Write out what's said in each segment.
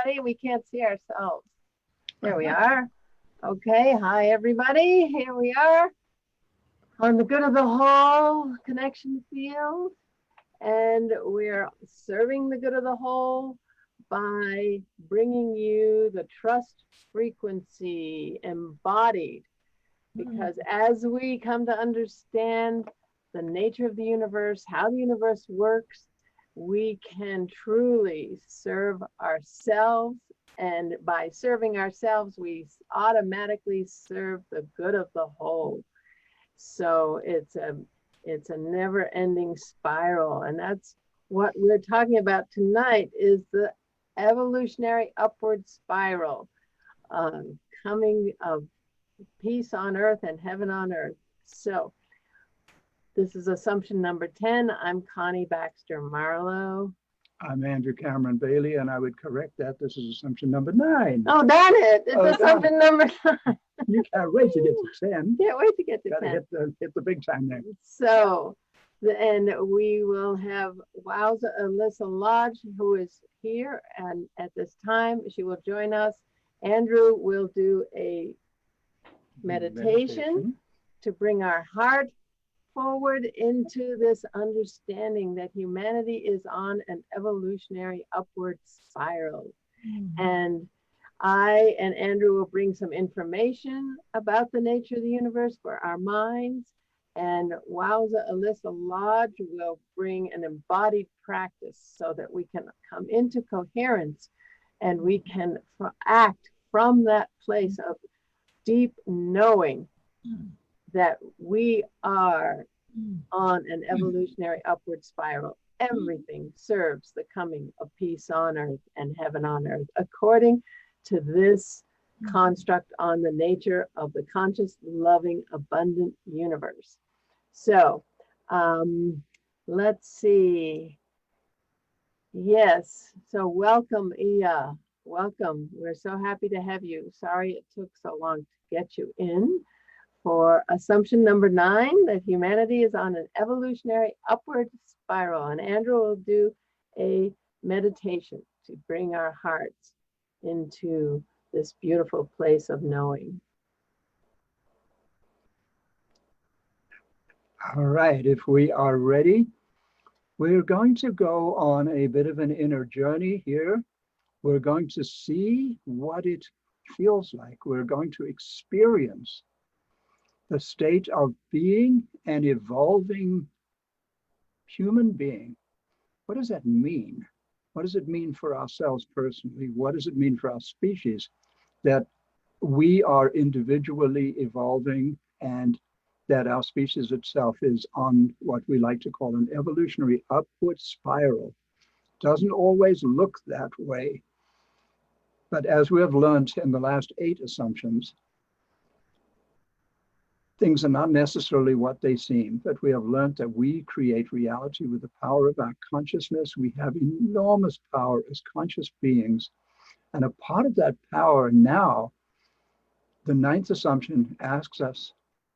everybody. We can't see ourselves. There we are. Okay, hi everybody. Here we are on the good of the whole connection field. And we're serving the good of the whole by bringing you the trust frequency embodied. Because as we come to understand the nature of the universe, how the universe works, we can truly serve ourselves. And by serving ourselves, we automatically serve the good of the whole. So it's a never-ending spiral. And that's what we're talking about tonight, is the evolutionary upward spiral, coming of peace on earth and heaven on earth. So this is assumption number 10. I'm Connie Baxter Marlow. I'm Andrew Cameron Bailey, and I would correct that. This is assumption number 9. Oh, darn it. It's assumption number 9. You can't wait to get to 10. Can't wait to get to 10. Gotta hit the big time there. So, and we will have Wowza Elisa Lodge, who is here, and at this time she will join us. Andrew will do a meditation to bring our heart forward into this understanding that humanity is on an evolutionary upward spiral. And I and Andrew will bring some information about the nature of the universe for our minds. And Wowza Elisa Lodge will bring an embodied practice so that we can come into coherence and we can act from that place of deep knowing that we are on an evolutionary upward spiral. Everything serves the coming of peace on earth and heaven on earth, according to this construct on the nature of the conscious, loving, abundant universe. So let's see. Yes, so welcome, Ia. Welcome. We're so happy to have you. Sorry it took so long to get you in for assumption number 9, that humanity is on an evolutionary upward spiral. And Andrew will do a meditation to bring our hearts into this beautiful place of knowing. All right, if we are ready, we're going to go on a bit of an inner journey here. We're going to see what it feels like. We're going to experience the state of being an evolving human being. What does that mean? What does it mean for ourselves personally? What does it mean for our species that we are individually evolving and that our species itself is on what we like to call an evolutionary upward spiral? Doesn't always look that way. But as we have learned in the last 8 assumptions, things are not necessarily what they seem, but we have learned that we create reality with the power of our consciousness. We have enormous power as conscious beings. And a part of that power now, the 9th assumption asks us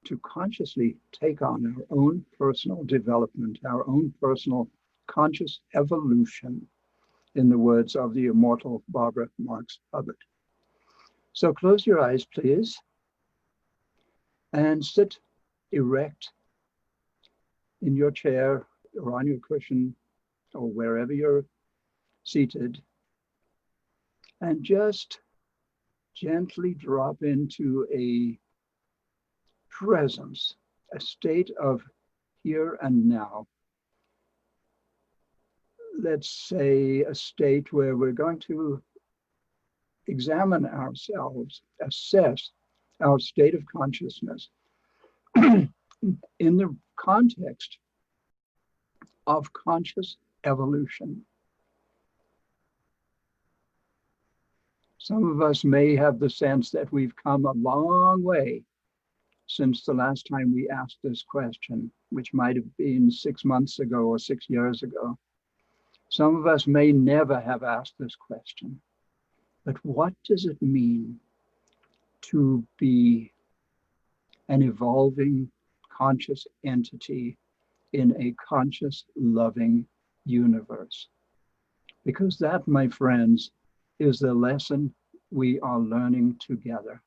to consciously take on our own personal development, our own personal conscious evolution, in the words of the immortal Barbara Marx Hubbard. So close your eyes, please, and sit erect in your chair or on your cushion or wherever you're seated, and just gently drop into a presence, a state of here and now. Let's say a state where we're going to examine ourselves, assess our state of consciousness in the context of conscious evolution. Some of us may have the sense that we've come a long way since the last time we asked this question, which might have been 6 months ago or 6 years ago. Some of us may never have asked this question, but what does it mean to be an evolving conscious entity in a conscious, loving universe? Because that, my friends, is the lesson we are learning together.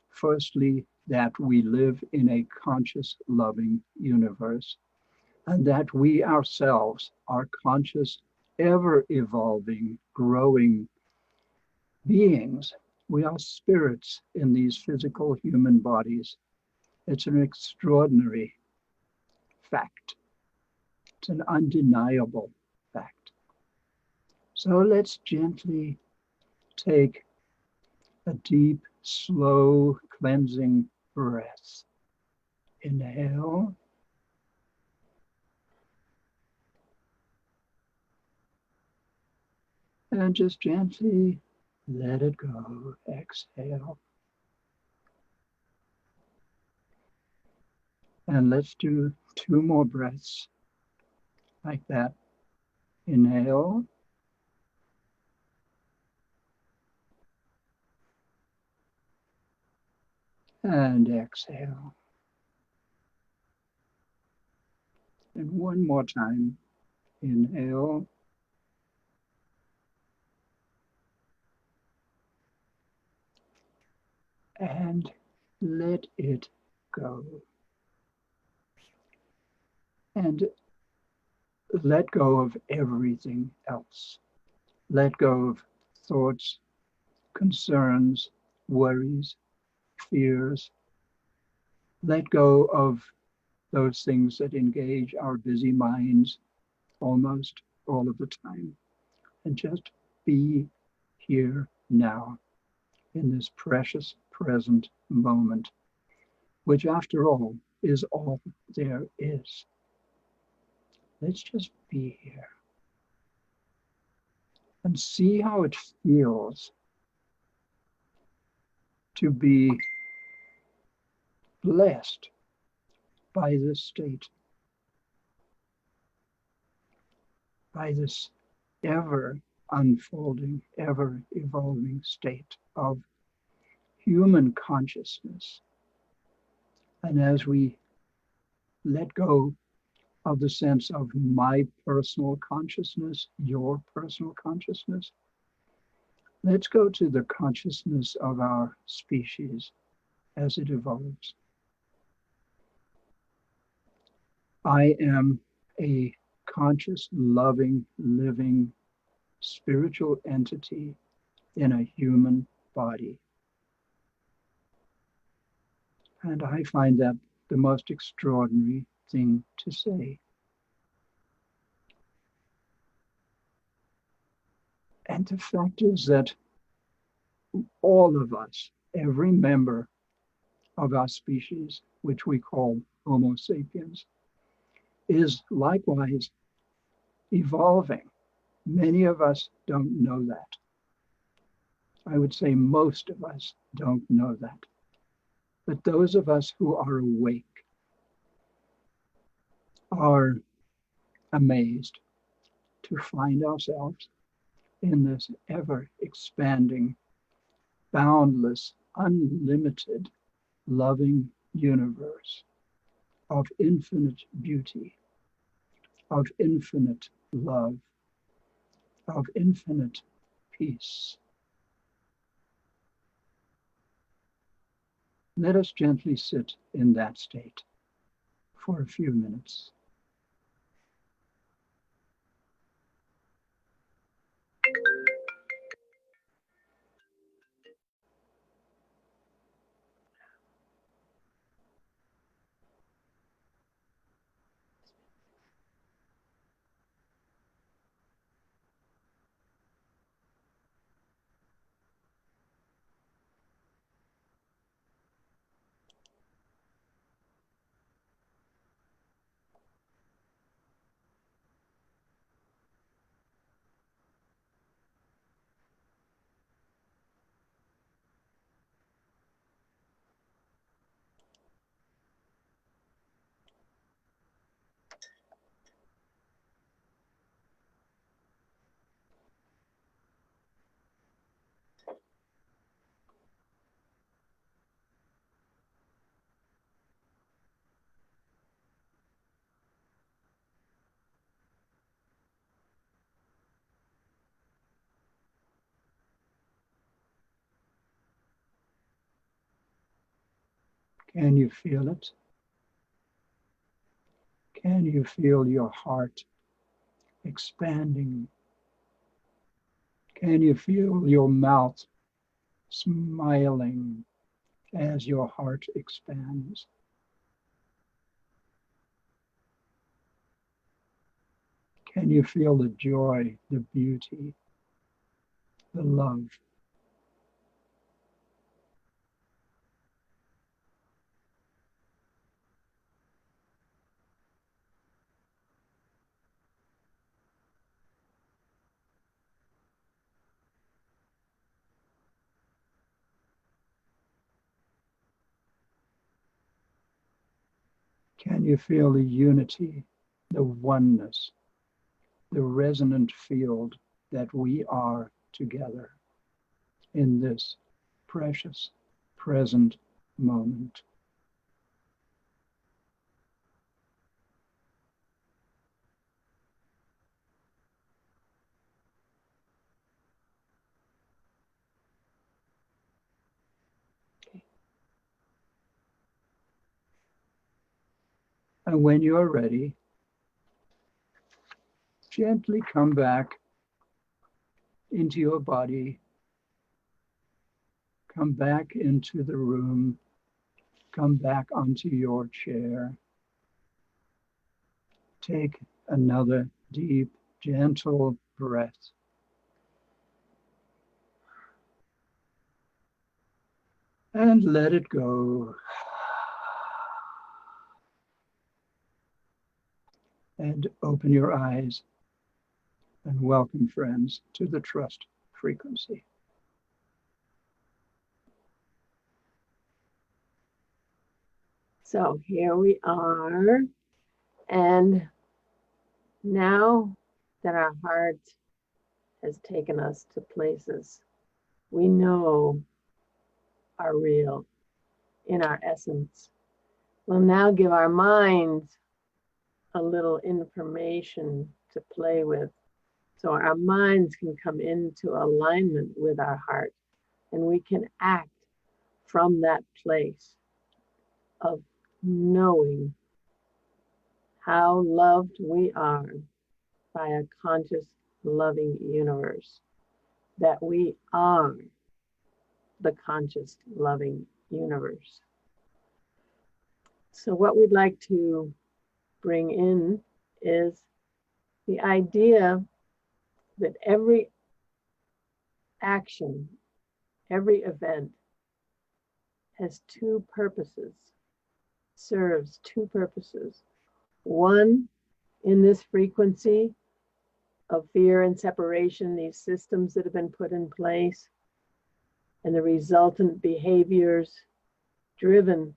Firstly, that we live in a conscious, loving universe, and that we ourselves are conscious, ever evolving, growing beings. We are spirits in these physical human bodies. It's an extraordinary fact. It's an undeniable fact. So let's gently take a deep, slow, cleansing breath. Inhale. And just gently let it go. Exhale. And let's do 2 more breaths like that. Inhale. And exhale. And one more time. Inhale. And let it go. And let go of everything else. Let go of thoughts, concerns, worries, fears. Let go of those things that engage our busy minds almost all of the time. And just be here now in this precious present moment, which after all is all there is. Let's just be here and see how it feels to be blessed by this state, by this ever unfolding, ever evolving state of human consciousness. And as we let go of the sense of my personal consciousness, your personal consciousness, let's go to the consciousness of our species as it evolves. I am a conscious, loving, living, spiritual entity in a human body. And I find that the most extraordinary thing to say. And the fact is that all of us, every member of our species, which we call Homo sapiens, is likewise evolving. Many of us don't know that. I would say most of us don't know that. But those of us who are awake are amazed to find ourselves in this ever expanding, boundless, unlimited, loving universe of infinite beauty, of infinite love, of infinite peace. Let us gently sit in that state for a few minutes. Can you feel it? Can you feel your heart expanding? Can you feel your mouth smiling as your heart expands? Can you feel the joy, the beauty, the love? Can you feel the unity, the oneness, the resonant field that we are together in this precious present moment? And when you're ready, gently come back into your body, come back into the room, come back onto your chair. Take another deep, gentle breath. And let it go. And open your eyes and welcome, friends, to the trust frequency. So here we are. And now that our heart has taken us to places we know are real in our essence, we'll now give our minds a little information to play with, so our minds can come into alignment with our heart and we can act from that place of knowing how loved we are by a conscious, loving universe, that we are the conscious, loving universe. So what we'd like to bring in is the idea that every action, every event has two purposes, serves two purposes. One, in this frequency of fear and separation, these systems that have been put in place and the resultant behaviors driven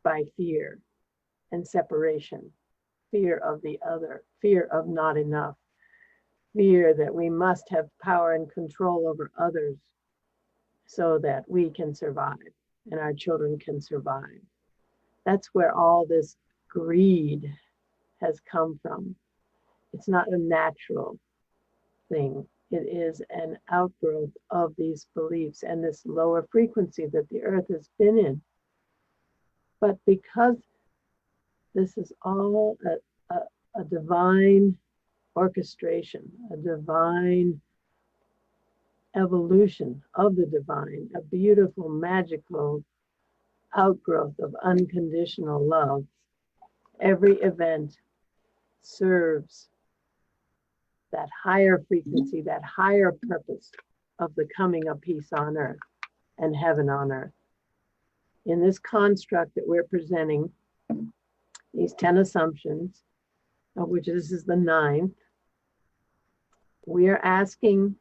by fear and separation, fear of the other, fear of not enough, fear that we must have power and control over others so that we can survive and our children can survive. That's where all this greed has come from. It's not a natural thing. It is an outgrowth of these beliefs and this lower frequency that the earth has been in. But because this is all a divine orchestration, a divine evolution of the divine, a beautiful, magical outgrowth of unconditional love, every event serves that higher frequency, that higher purpose of the coming of peace on earth and heaven on earth. In this construct that we're presenting, these 10 assumptions, of which this is the 9th, we are asking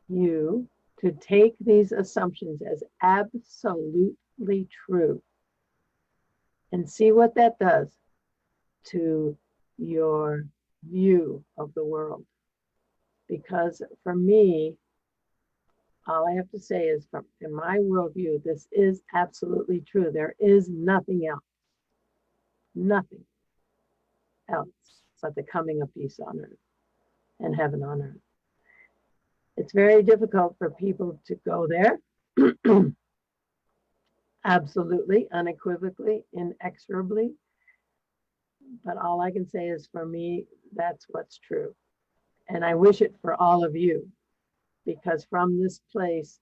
you to take these assumptions as absolutely true and see what that does to your view of the world. Because for me, all I have to say is, from in my worldview, this is absolutely true. There is nothing else but the coming of peace on earth and heaven on earth. It's very difficult for people to go there. Absolutely, unequivocally, inexorably. But all I can say is, for me, that's what's true. And I wish it for all of you, because from this place,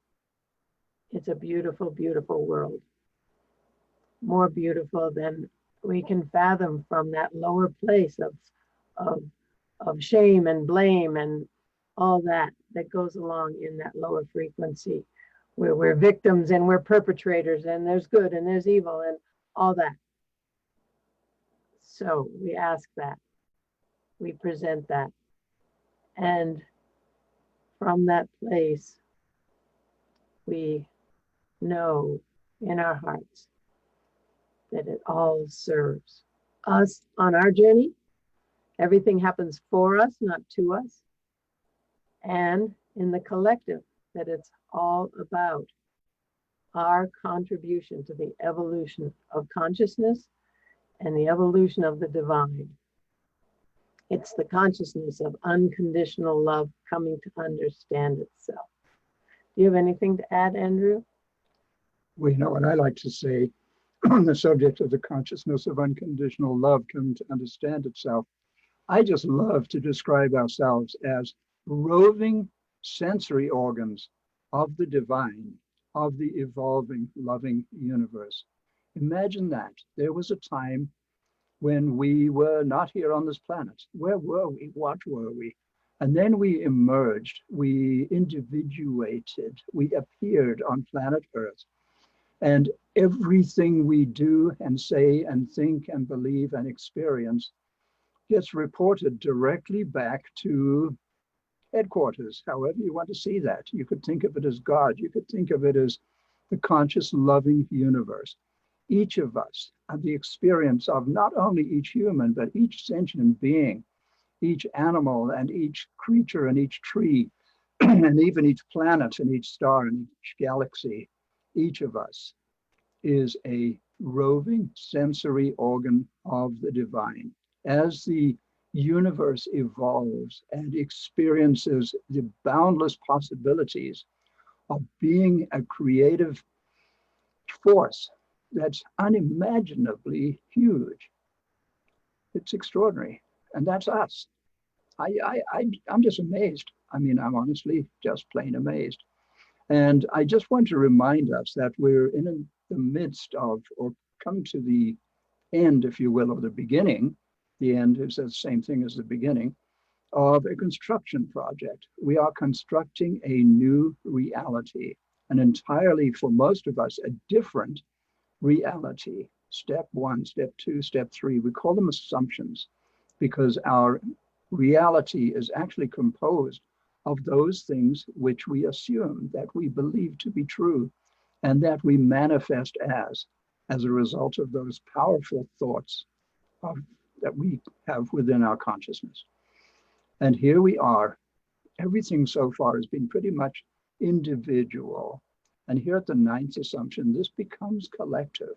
it's a beautiful, beautiful world. More beautiful than we can fathom from that lower place of, of shame and blame and all that goes along in that lower frequency, where we're victims and we're perpetrators, and there's good and there's evil and all that. So we ask that, we present that, and from that place, we know in our hearts that it all serves us on our journey. Everything happens for us, not to us. And in the collective, that it's all about our contribution to the evolution of consciousness and the evolution of the divine. It's the consciousness of unconditional love coming to understand itself. Do you have anything to add, Andrew? Well, you know what I like to say on the subject of the consciousness of unconditional love coming to understand itself. I just love to describe ourselves as roving sensory organs of the divine, of the evolving, loving universe. Imagine that. There was a time when we were not here on this planet. Where were we? What were we? And then we emerged, we individuated, we appeared on planet Earth. And everything we do and say and think and believe and experience gets reported directly back to headquarters, however you want to see that. You could think of it as God. You could think of it as the conscious, loving universe. Each of us have the experience of not only each human, but each sentient being, each animal and each creature and each tree, and even each planet and each star and each galaxy. Each of us is a roving sensory organ of the divine. As the universe evolves and experiences the boundless possibilities of being a creative force that's unimaginably huge, it's extraordinary. And that's us. I'm just amazed. I mean, I'm honestly just plain amazed. And I just want to remind us that we're in the midst of, or come to the end, if you will, or the beginning. The end is the same thing as the beginning of a construction project. We are constructing a new reality, an entirely, for most of us, a different reality. Step one, step two, step three, we call them assumptions because our reality is actually composed of those things which we assume, that we believe to be true, and that we manifest as a result of those powerful thoughts that we have within our consciousness. And here we are. Everything so far has been pretty much individual. And here at the ninth assumption, this becomes collective.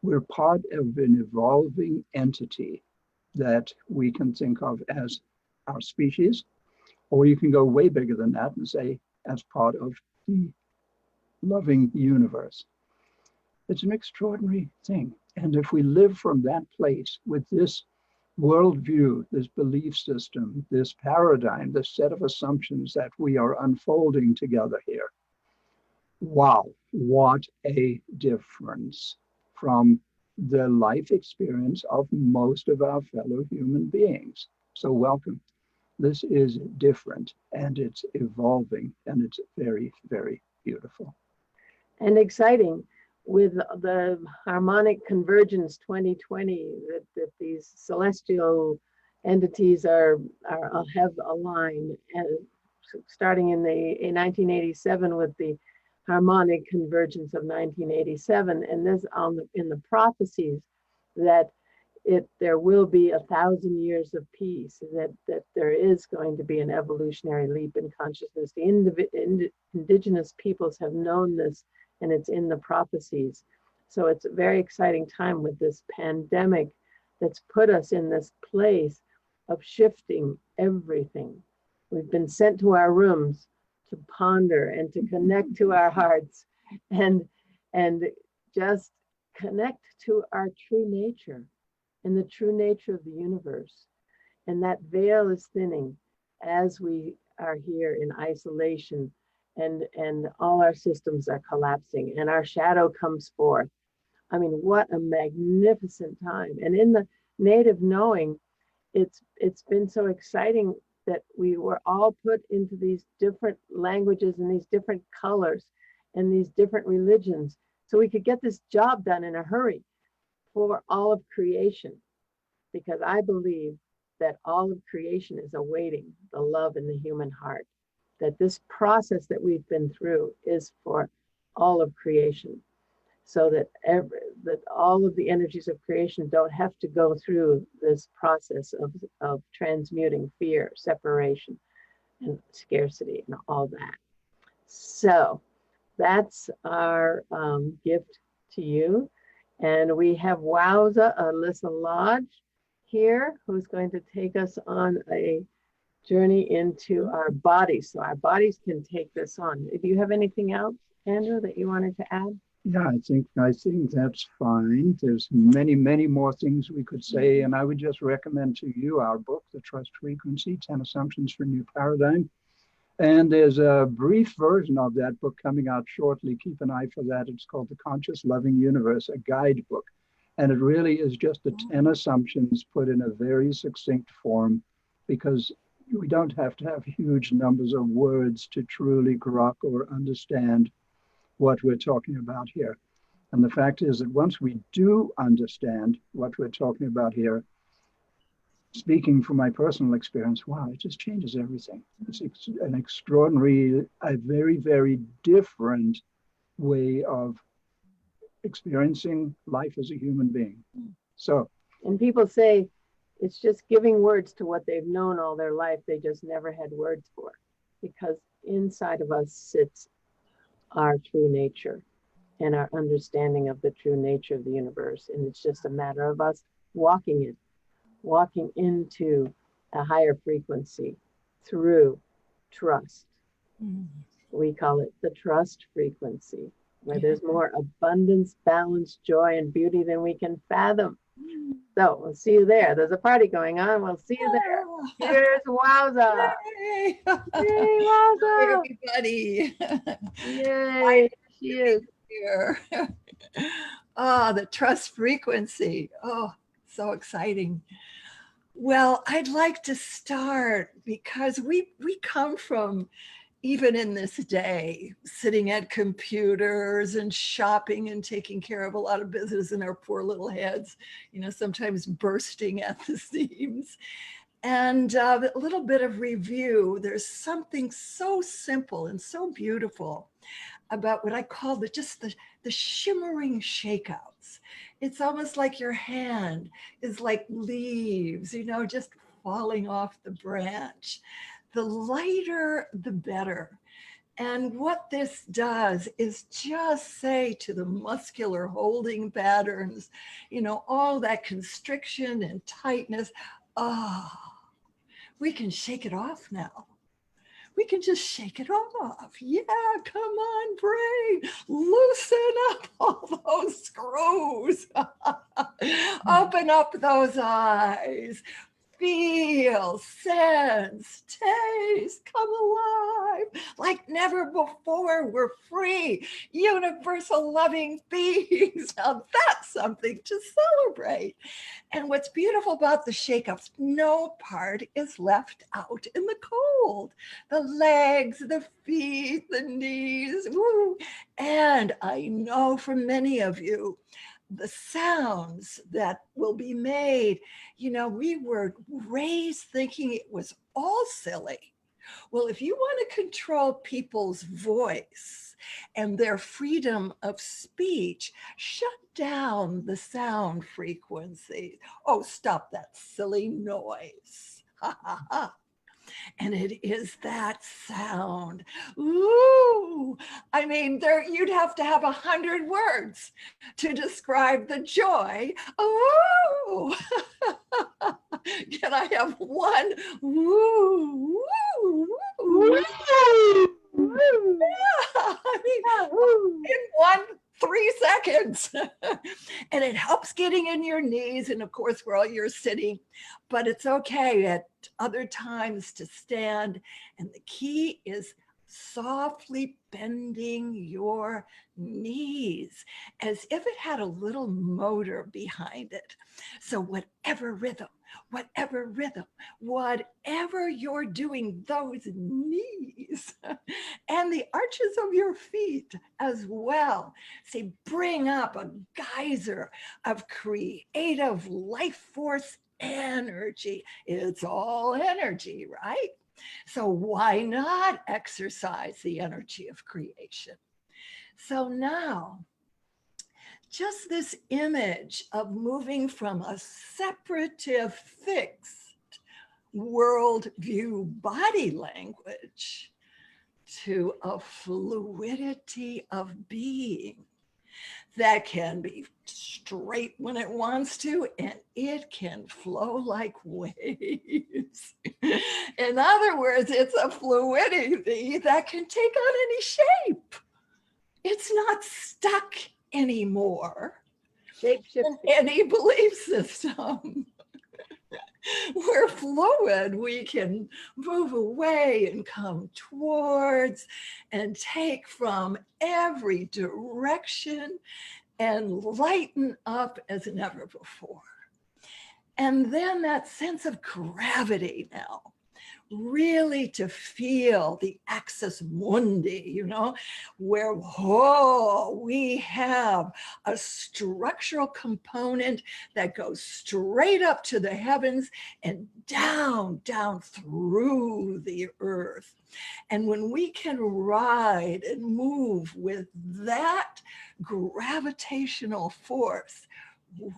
We're part of an evolving entity that we can think of as our species, or you can go way bigger than that and say as part of the loving universe. It's an extraordinary thing. And if we live from that place with this worldview, this belief system, this paradigm, this set of assumptions that we are unfolding together here, wow, what a difference from the life experience of most of our fellow human beings. So welcome. This is different and it's evolving and it's very, very beautiful. And exciting with the harmonic convergence 2020 that these celestial entities have aligned, and starting in 1987 with the harmonic convergence of 1987, and this in the prophecies that there will be 1,000 years of peace, that there is going to be an evolutionary leap in consciousness. The indigenous peoples have known this, and it's in the prophecies. So it's a very exciting time with this pandemic that's put us in this place of shifting everything. We've been sent to our rooms to ponder and to connect to our hearts and just connect to our true nature and the true nature of the universe. And that veil is thinning as we are here in isolation, and all our systems are collapsing and our shadow comes forth. I mean, what a magnificent time. And in the native knowing, it's been so exciting that we were all put into these different languages and these different colors and these different religions, so we could get this job done in a hurry for all of creation. Because I believe that all of creation is awaiting the love in the human heart, that this process that we've been through is for all of creation, so that that all of the energies of creation don't have to go through this process of transmuting fear, separation, and scarcity, and all that. So that's our gift to you. And we have Wowza, Elisa Lodge here, who's going to take us on a journey into our bodies. So our bodies can take this on. Do you have anything else, Andrew, that you wanted to add? Yeah, I think that's fine. There's many, many more things we could say, and I would just recommend to you our book, The Trust Frequency, 10 Assumptions for a New Paradigm. And there's a brief version of that book coming out shortly. Keep an eye for that. It's called The Conscious Loving Universe, a guidebook. And it really is just the 10 assumptions put in a very succinct form, because we don't have to have huge numbers of words to truly grok or understand what we're talking about here. And the fact is that once we do understand what we're talking about here, speaking from my personal experience, wow, it just changes everything. It's an extraordinary, a very, very different way of experiencing life as a human being. So, and people say it's just giving words to what they've known all their life, they just never had words for, because inside of us sits our true nature and our understanding of the true nature of the universe. And it's just a matter of us walking into a higher frequency through trust. We call it the trust frequency, where there's more abundance, balance, joy, and beauty than we can fathom. So we'll see you there. There's a party going on. We'll see you there. Here's Wowza. Yay! Yay, Wowza. Everybody. Yay, she is. Here. Ah, the trust frequency. Oh, so exciting. Well, I'd like to start because we come from, even in this day, sitting at computers and shopping and taking care of a lot of business in our poor little heads, sometimes bursting at the seams. And a little bit of review, there's something so simple and so beautiful about what I call the shimmering shakeouts. It's almost like your hand is like leaves, just falling off the branch. The lighter, the better. And what this does is just say to the muscular holding patterns, all that constriction and tightness, we can shake it off now. We can just shake it off. Yeah, come on, brain. Loosen up all those screws. Open up those eyes. Feel, sense, taste, come alive. Like never before, we're free, universal loving beings. Now that's something to celebrate. And what's beautiful about the shake-ups, no part is left out in the cold. The legs, the feet, the knees, woo. And I know for many of you, the sounds that will be made, we were raised thinking it was all silly. Well, if you want to control people's voice and their freedom of speech, shut down the sound frequency. Oh, stop that silly noise. Ha ha ha. And it is that sound. Ooh, I mean, you'd have to have 100 words to describe the joy. Ooh, can I have one? Woo, woo, woo. Yeah, I mean, in 3 seconds. And it helps getting in your knees, and of course, while you're sitting, but it's okay at other times to stand. And the key is softly bending your knees as if it had a little motor behind it. So whatever rhythm, whatever you're doing, those knees and the arches of your feet as well, say, bring up a geyser of creative life force energy. It's all energy, right? So why not exercise the energy of creation? So now, just this image of moving from a separative, fixed worldview body language to a fluidity of being that can be straight when it wants to, and it can flow like waves. In other words, it's a fluidity that can take on any shape. It's not stuck anymore Shape in shifting. any belief system. We're fluid. We can move away and come towards and take from every direction and lighten up as never before. And then that sense of gravity now, really to feel the axis mundi, where, we have a structural component that goes straight up to the heavens and down through the earth. And when we can ride and move with that gravitational force,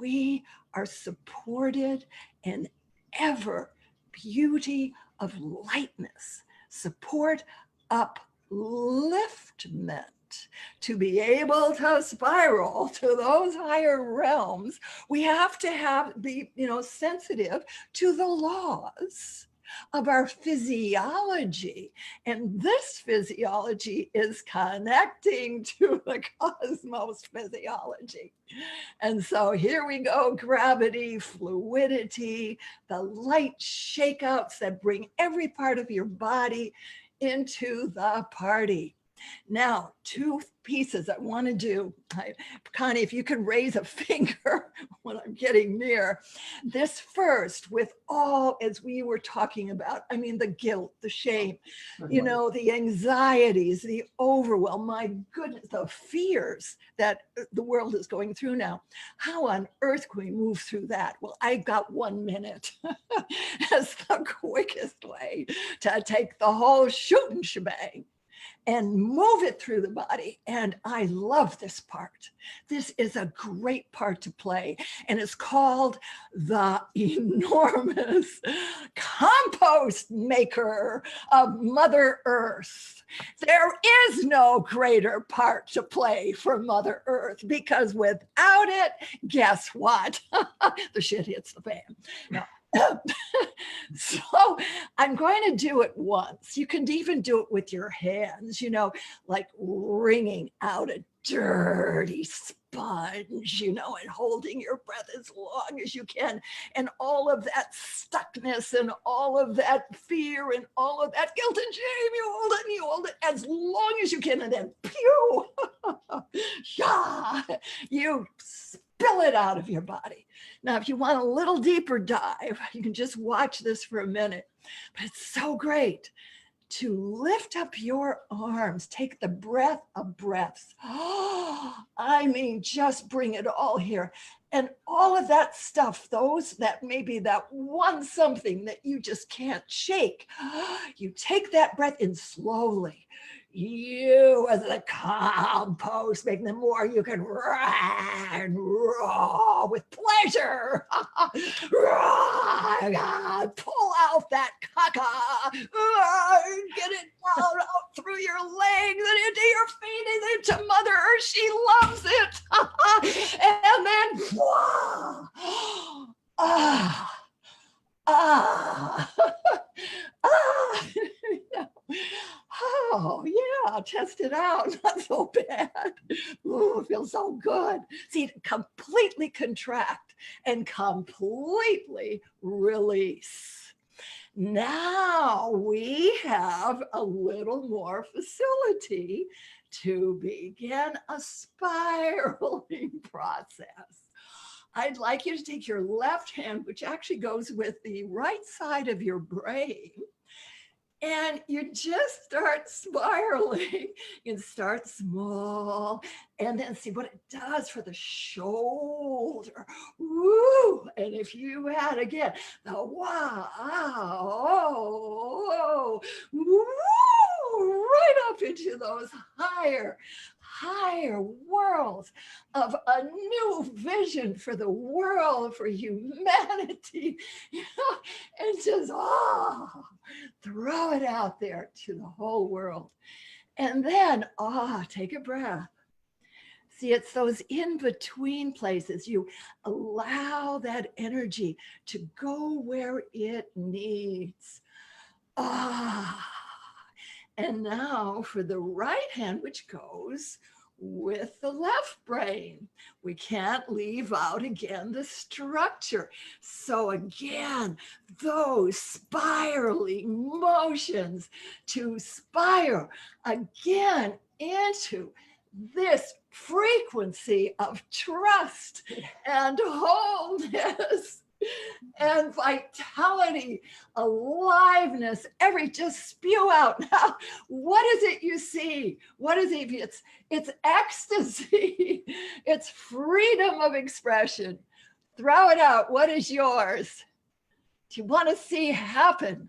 we are supported in ever beauty of lightness, support, upliftment. To be able to spiral to those higher realms, we have to be, sensitive to the laws of our physiology. And this physiology is connecting to the cosmos physiology. And so here we go, gravity, fluidity, the light shakeouts that bring every part of your body into the party. Now, two pieces I want to do. Connie, if you could raise a finger when I'm getting near. This first, with all, as we were talking about, the guilt, the shame, the anxieties, the overwhelm, my goodness, the fears that the world is going through now. How on earth can we move through that? Well, I got 1 minute as the quickest way to take the whole shooting shebang and move it through the body. And I love this part. This is a great part to play. And it's called the enormous compost maker of Mother Earth. There is no greater part to play for Mother Earth, because without it, guess what? The shit hits the fan. No. So I'm going to do it once. You can even do it with your hands, like wringing out a dirty sponge, and holding your breath as long as you can. And all of that stuckness and all of that fear and all of that guilt and shame, you hold it as long as you can. And then pew, you spill it out of your body. Now, if you want a little deeper dive, you can just watch this for a minute, but it's so great to lift up your arms, take the breath of breaths. Just bring it all here. And all of that stuff, that maybe that one something that you just can't shake, you take that breath in slowly. You, as the compost, make them more you can run raw with pleasure. Pull out that caca, get it out through your legs and into your feet and into Mother Earth. She loves it. And then, oh yeah, test it out. Not so bad. Ooh, it feels so good. See, completely contract and completely release. Now we have a little more facility to begin a spiraling process. I'd like you to take your left hand, which actually goes with the right side of your brain, and you just start spiraling. You can start small and then see what it does for the shoulder. Woo! And if you had again the wow, woo, right up into those higher worlds of a new vision for the world, for humanity, and just throw it out there to the whole world. And then take a breath. See, it's those in-between places. You allow that energy to go where it needs. And now for the right hand, which goes with the left brain. We can't leave out again the structure. So again, those spiraling motions to spiral again into this frequency of trust and wholeness and vitality, aliveness, just spew out. Now, what is it you see? What is it? It's ecstasy. It's freedom of expression. Throw it out. What is yours? Do you want to see happen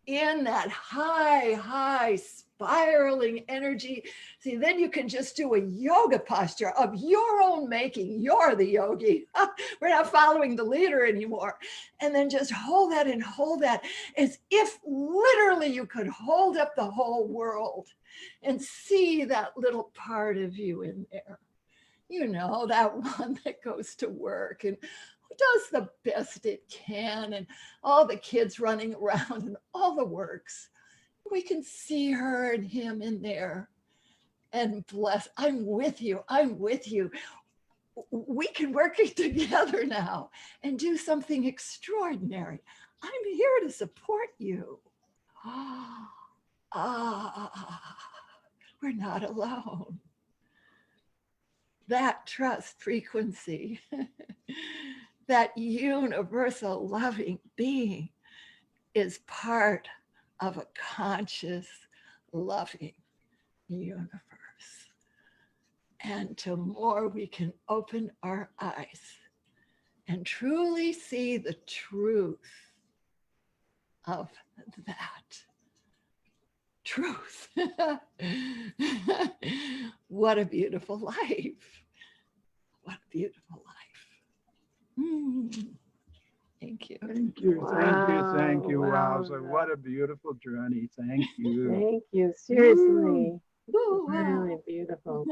in that high spiraling energy? See, then you can just do a yoga posture of your own making. You're the yogi. We're not following the leader anymore. And then just hold that and hold that as if literally you could hold up the whole world and see that little part of you in there. You know, that one that goes to work and does the best it can, and all the kids running around and all the works. We can see her and him in there. And bless, I'm with you. We can work it together now and do something extraordinary. I'm here to support you. We're not alone. That trust frequency, that universal loving being is part of a conscious, loving universe. And the more we can open our eyes and truly see the truth of that truth. What a beautiful life. What a beautiful life. Thank you. Thank you. Wow, Thank you. wow. Wowza. What a beautiful journey. Thank you. Thank you. Seriously. Ooh, Really wow. beautiful.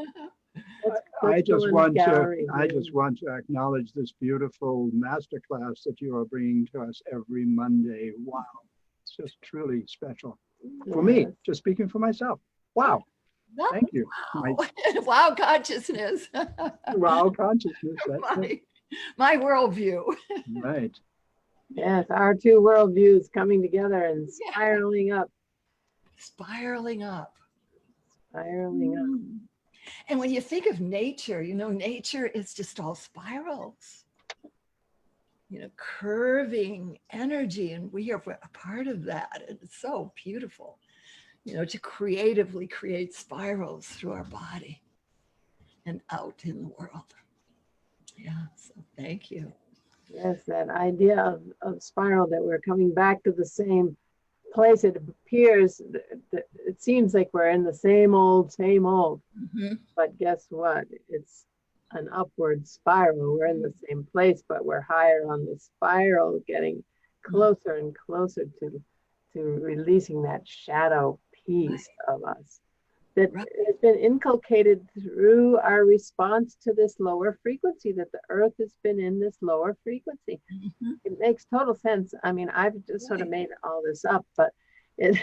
I just want gallery, to acknowledge this beautiful masterclass that you are bringing to us every Monday. Wow. It's just truly special. For me, just speaking for myself. Wow. Thank you. Wow. Wow consciousness. Wow consciousness. That's my worldview. right. Yes, our two worldviews coming together and spiraling up. Spiraling up. Spiraling up. And when you think of nature, you know, nature is just all spirals. You know, curving energy, and we are a part of that. And it's so beautiful, you know, to creatively create spirals through our body and out in the world. Yeah, so thank you. Yes, that idea of spiral, that we're coming back to the same place. It appears, it seems like we're in the same old. But guess what? It's an upward spiral. We're in the same place, but we're higher on the spiral, getting closer and closer to releasing that shadow piece of us that has been inculcated through our response to this lower frequency, that the earth has been in this lower frequency. It makes total sense. I mean, I've just sort of made all this up, but it,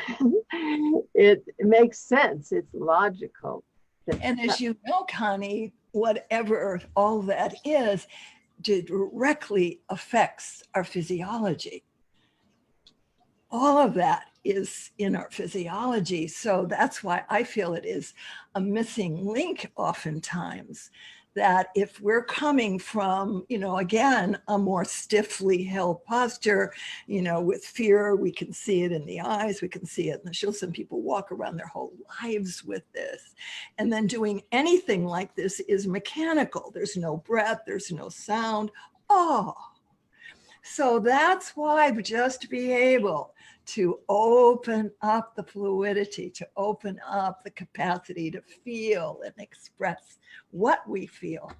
it makes sense. It's logical. And as you know, Connie, whatever all that is, directly affects our physiology. All of that is in our physiology. So that's why I feel it is a missing link oftentimes, that if we're coming from, again, a more stiffly held posture, with fear, we can see it in the eyes, we can see it in the shoulders. Some people walk around their whole lives with this. And then doing anything like this is mechanical. There's no breath, there's no sound. Oh, so that's why just to be able to open up the fluidity, to open up the capacity to feel and express what we feel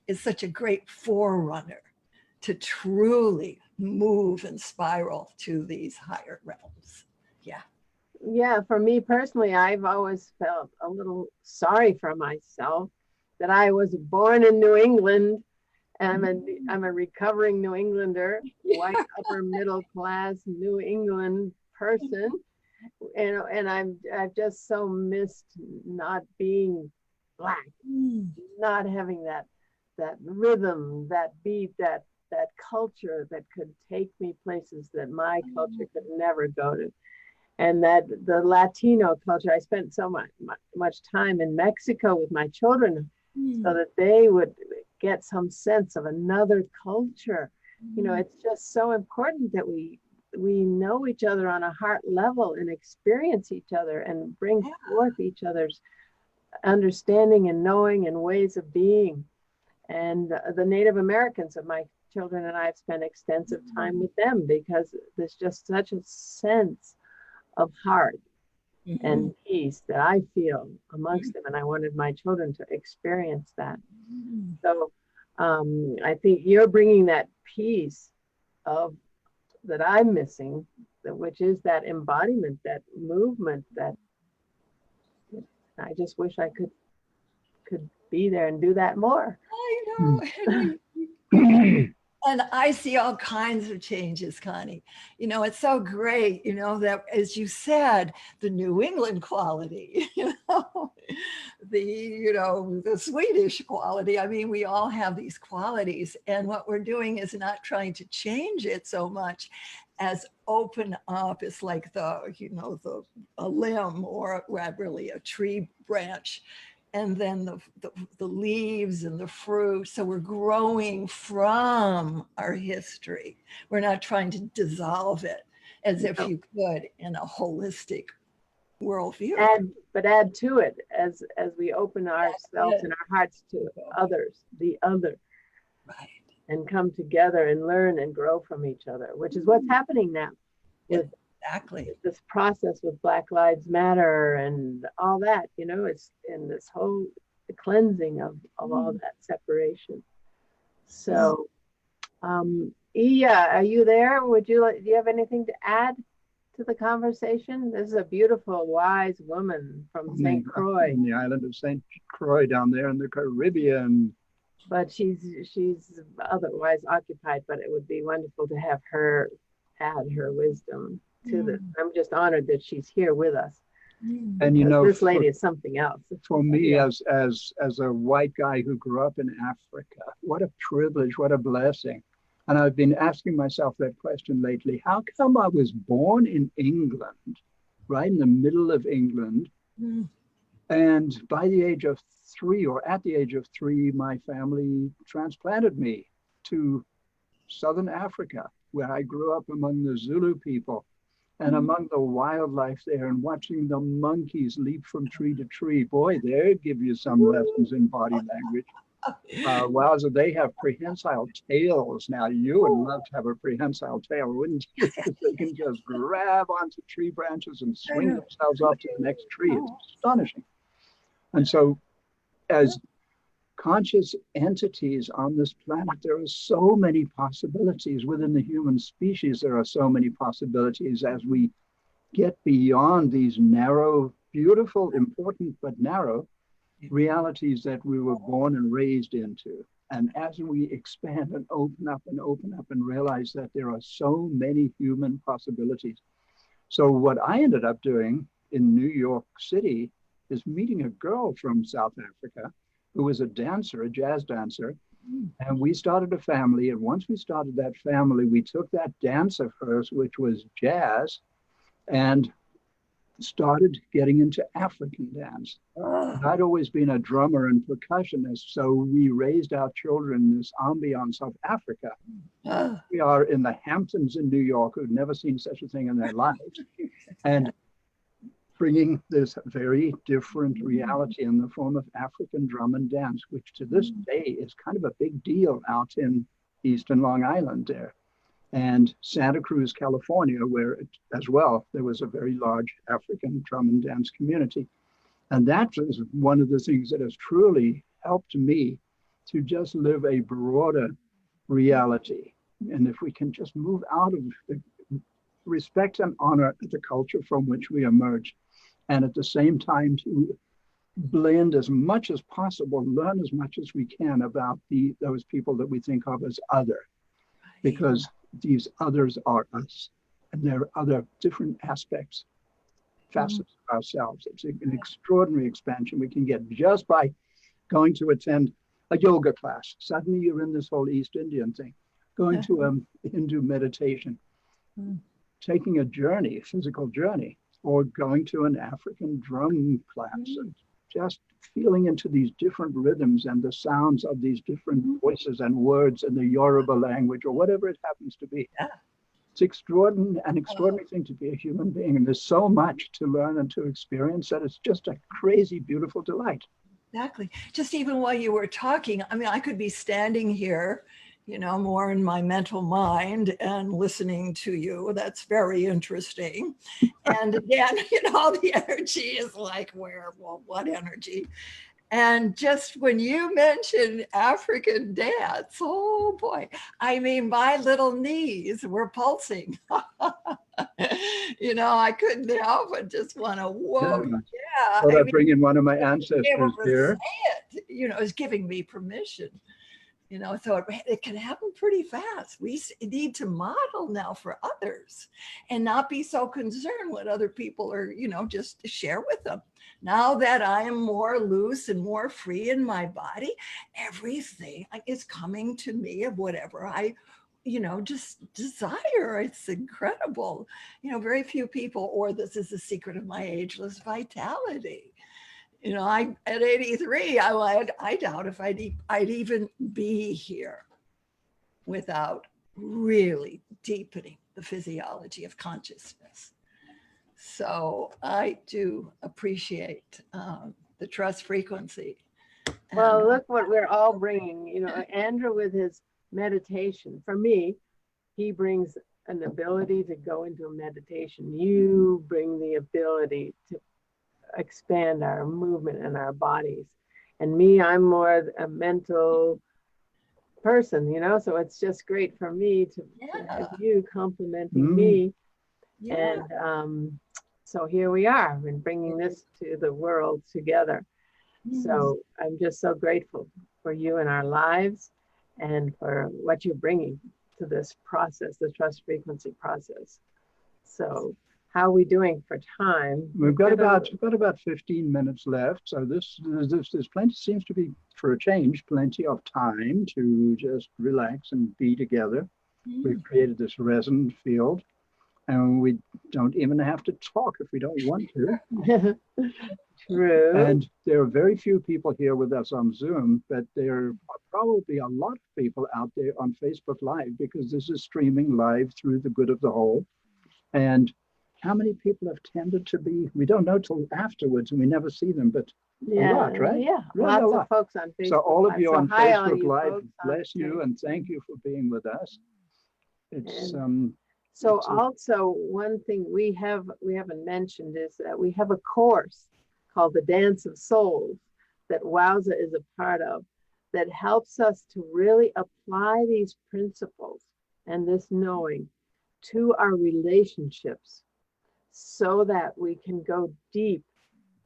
is such a great forerunner to truly move and spiral to these higher realms. Yeah. Yeah, for me personally, I've always felt a little sorry for myself that I was born in New England. And I'm a recovering New Englander, white upper middle class New England person, and I've just so missed not being Black, not having that rhythm, that beat, that culture that could take me places that my culture could never go to. And that the Latino culture, I spent so much time in Mexico with my children so that they would get some sense of another culture. It's just so important that we know each other on a heart level and experience each other and bring forth each other's understanding and knowing and ways of being. And the Native Americans of my children and I have spent extensive time with them because there's just such a sense of heart and peace that I feel amongst them. And I wanted my children to experience that. So I think you're bringing that piece that I'm missing, which is that embodiment, that movement, that I just wish I could be there and do that more. I know. And I see all kinds of changes, Connie. It's so great, that as you said, the New England quality, the Swedish quality. I mean, we all have these qualities. And what we're doing is not trying to change it so much as open up. It's like a limb or really a tree branch. And then the leaves and the fruit. So we're growing from our history. We're not trying to dissolve it as if you could in a holistic worldview. Add to it as we open ourselves and our hearts to others, the other. Right. And come together and learn and grow from each other, which is what's happening now. Exactly. This process with Black Lives Matter and all that, it's in this whole cleansing of all that separation. So, Iya, are you there? Do you have anything to add to the conversation? This is a beautiful, wise woman from St. Croix. On the island of St. Croix down there in the Caribbean. But she's otherwise occupied, but it would be wonderful to have her add her wisdom to this. I'm just honored that she's here with us. And this lady is something else. For me, as a white guy who grew up in Africa, what a privilege, what a blessing. And I've been asking myself that question lately. How come I was born in England, right in the middle of England, and by the age of 3, or at the age of 3, my family transplanted me to Southern Africa, where I grew up among the Zulu people and among the wildlife there, and watching the monkeys leap from tree to tree. Boy, they give you some lessons in body language. Wowza, they have prehensile tails. Now, you would love to have a prehensile tail, wouldn't you? They can just grab onto tree branches and swing themselves up to the next tree. It's astonishing. And so, as conscious entities on this planet, there are so many possibilities within the human species. There are so many possibilities as we get beyond these narrow, beautiful, important, but narrow realities that we were born and raised into. And as we expand and open up and realize that there are so many human possibilities, So what I ended up doing in New York City is meeting a girl from South Africa who was a dancer, a jazz dancer. And we started a family. And once we started that family, we took that dance of hers, which was jazz, and started getting into African dance. And I'd always been a drummer and percussionist, so we raised our children in this ambiance of Africa. We are in the Hamptons in New York, who've never seen such a thing in their lives, and bringing this very different reality in the form of African drum and dance, which to this day is kind of a big deal out in Eastern Long Island there. And Santa Cruz, California, where as well, there was a very large African drum and dance community. And that is one of the things that has truly helped me to just live a broader reality. And if we can just move out of the respect and honor the culture from which we emerge, and at the same time to blend as much as possible, learn as much as we can about those people that we think of as other, because these others are us, and there are other different aspects, facets of ourselves. It's an extraordinary expansion we can get just by going to attend a yoga class. Suddenly you're in this whole East Indian thing, going to a Hindu meditation, taking a journey, a physical journey, or going to an African drum class, and just feeling into these different rhythms and the sounds of these different voices and words in the Yoruba language or whatever it happens to be. It's an extraordinary thing to be a human being. And there's so much to learn and to experience that it's just a crazy, beautiful delight. Exactly. Just even while you were talking, I mean, I could be standing here, you know, more in my mental mind and listening to you. That's very interesting. And again, you know, the energy is like, well, what energy? And just when you mentioned African dance, oh boy, I mean, my little knees were pulsing. You know, I couldn't help but just want to, whoa, yeah. Thought I'd bring in one of my ancestors here. You know, is giving me permission. You know, so it can happen pretty fast. We need to model now for others and not be so concerned what other people are, you know, just share with them. Now that I am more loose and more free in my body, everything is coming to me of whatever I, you know, just desire. It's incredible. You know, very few people, or this is the secret of my ageless vitality. You know, at 83, I doubt if I'd even be here without really deepening the physiology of consciousness. So I do appreciate the trust frequency. Well, look what we're all bringing. You know, Andrew with his meditation. For me, he brings an ability to go into a meditation. You bring the ability to expand our movement and our bodies. And me, I'm more a mental person, you know, so it's just great for me to have you complimenting me. And so here we are and bringing this to the world together. So I'm just so grateful for you in our lives and for what you're bringing to this process, the trust frequency process. So how are we doing for time? We've got about 15 minutes left. So there's plenty, seems to be, for a change, plenty of time to just relax and be together. We've created this resonant field, and we don't even have to talk if we don't want to. True. And there are very few people here with us on Zoom, but there are probably a lot of people out there on Facebook Live, because this is streaming live through the Good of the Whole. And how many people have tended to be, we don't know till afterwards and we never see them, but a lot, right? Yeah, really lots a lot of folks on Facebook. So all of you on Facebook you Live, folks bless you and thank you for being with us. It's so also one thing we haven't mentioned is that we have a course called the Dance of Souls that Wowza is a part of, that helps us to really apply these principles and this knowing to our relationships, so that we can go deep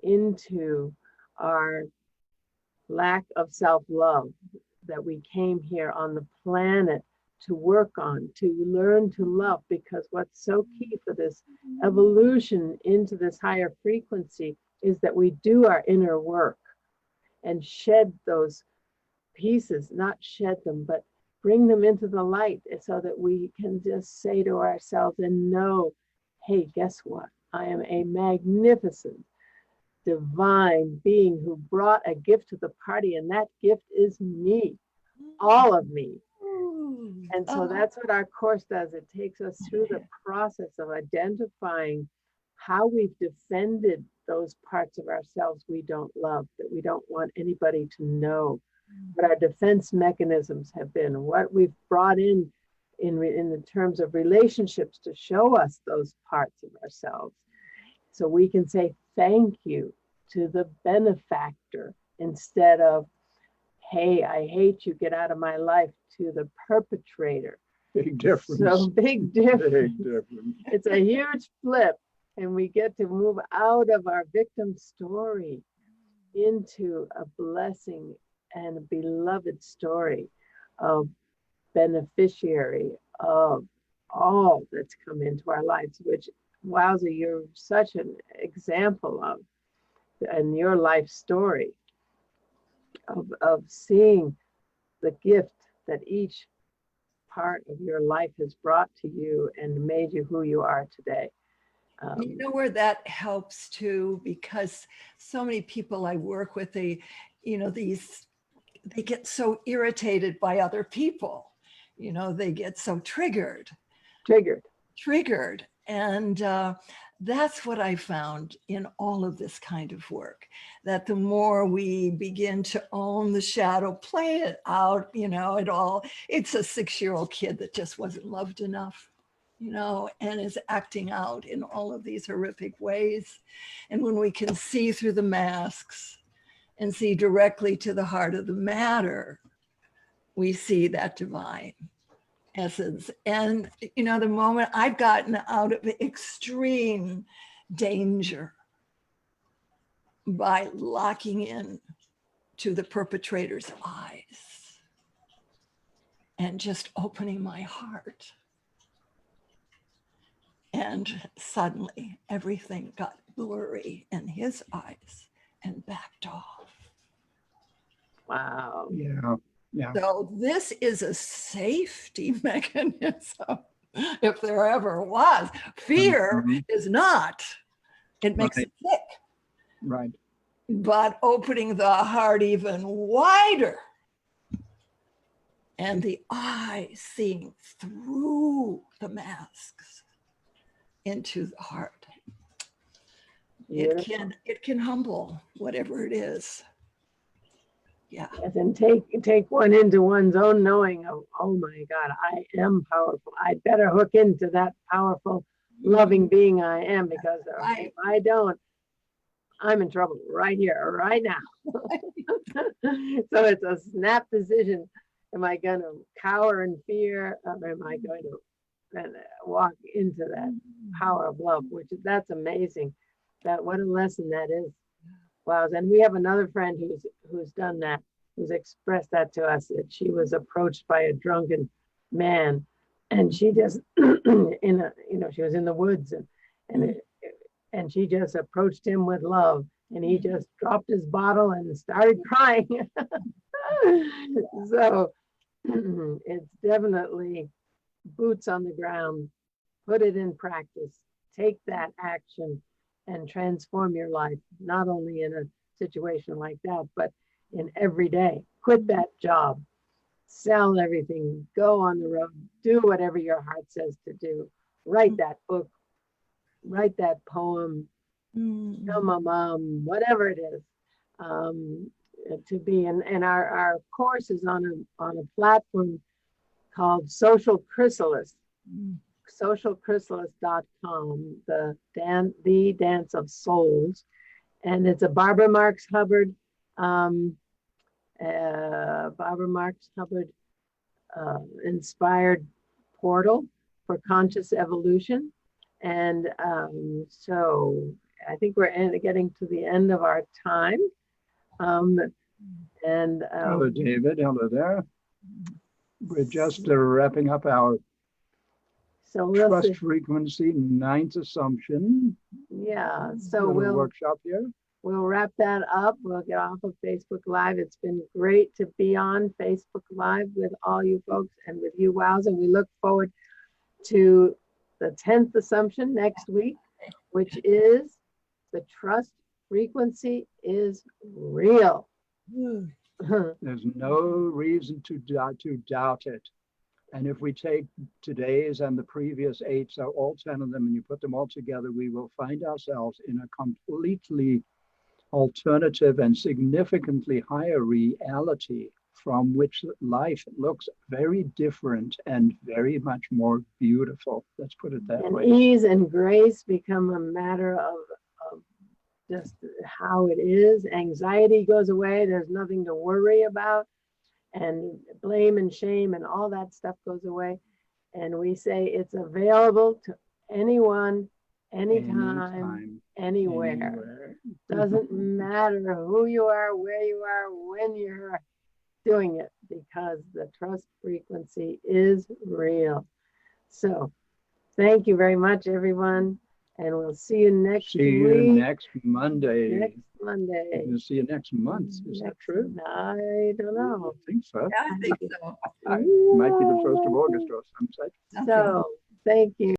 into our lack of self-love, that we came here on the planet to work on, to learn to love, because what's so key for this evolution into this higher frequency is that we do our inner work and shed those pieces, not shed them, but bring them into the light so that we can just say to ourselves and know, hey, guess what? I am a magnificent, divine being who brought a gift to the party, and that gift is me, all of me. And so that's what our course does. It takes us through the process of identifying how we've defended those parts of ourselves we don't love, that we don't want anybody to know, what our defense mechanisms have been, what we've brought in the terms of relationships to show us those parts of ourselves. So we can say thank you to the benefactor instead of, hey, I hate you, get out of my life, to the perpetrator. Big difference. So big difference. Big difference. It's a huge flip, and we get to move out of our victim story into a blessing and a beloved story of beneficiary of all that's come into our lives, which, Wowza, you're such an example of, and your life story of seeing the gift that each part of your life has brought to you and made you who you are today. You know where that helps too, because so many people I work with, they get so irritated by other people. They get so triggered. And that's what I found in all of this kind of work, that the more we begin to own the shadow, play it out, it's a 6-year-old kid that just wasn't loved enough, and is acting out in all of these horrific ways. And when we can see through the masks and see directly to the heart of the matter, we see that divine essence. And the moment I've gotten out of extreme danger by locking in to the perpetrator's eyes and just opening my heart, and suddenly everything got blurry in his eyes and backed off. Wow. Yeah. Yeah. So this is a safety mechanism, if there ever was. Fear is not. It makes it sick. Right. But opening the heart even wider and the eyes seeing through the masks into the heart. It can humble whatever it is. Yeah. Yes, and take one into one's own knowing of, oh my God, I am powerful. I better hook into that powerful, loving being I am, because if I don't, I'm in trouble right here, right now. So it's a snap decision. Am I going to cower in fear, or am I going to walk into that power of love? That's amazing. What a lesson that is. Wow. And we have another friend who's done that, who's expressed that to us, that she was approached by a drunken man, and she just she was in the woods, and she just approached him with love, and he just dropped his bottle and started crying. So it's definitely boots on the ground, put it in practice, take that action and transform your life, not only in a situation like that, but in every day. Quit that job, sell everything, go on the road, do whatever your heart says to do. Write that book, write that poem, tell my mom, whatever it is, to be. And our course is on a platform called Social Chrysalis. socialchrysalis.com, the Dance of Souls, and it's a Barbara Marx Hubbard inspired portal for conscious evolution. And so I think we're getting to the end of our time. Hello, David. Hello there. We're just wrapping up our So we'll trust see. frequency, ninth assumption. Yeah, so Little workshop here. we'll wrap that up. We'll get off of Facebook Live. It's been great to be on Facebook Live with all you folks and with you, Wowza. We look forward to the 10th assumption next week, which is the trust frequency is real. There's no reason to doubt it. And if we take today's and the previous 8, so all 10 of them, and you put them all together, we will find ourselves in a completely alternative and significantly higher reality from which life looks very different and very much more beautiful. Let's put it that way. And ease and grace become a matter of just how it is. Anxiety goes away. There's nothing to worry about. And blame and shame and all that stuff goes away. And we say it's available to anyone, anytime, anywhere. Doesn't matter who you are, where you are, when you're doing it, because the trust frequency is real. So thank you very much, everyone. And we'll see you next week. See you next Monday. Next Monday. We'll see you next month. Is that true? I don't know. I think so. Yeah, I think so. It might be the 1st of August or some such. So thank you.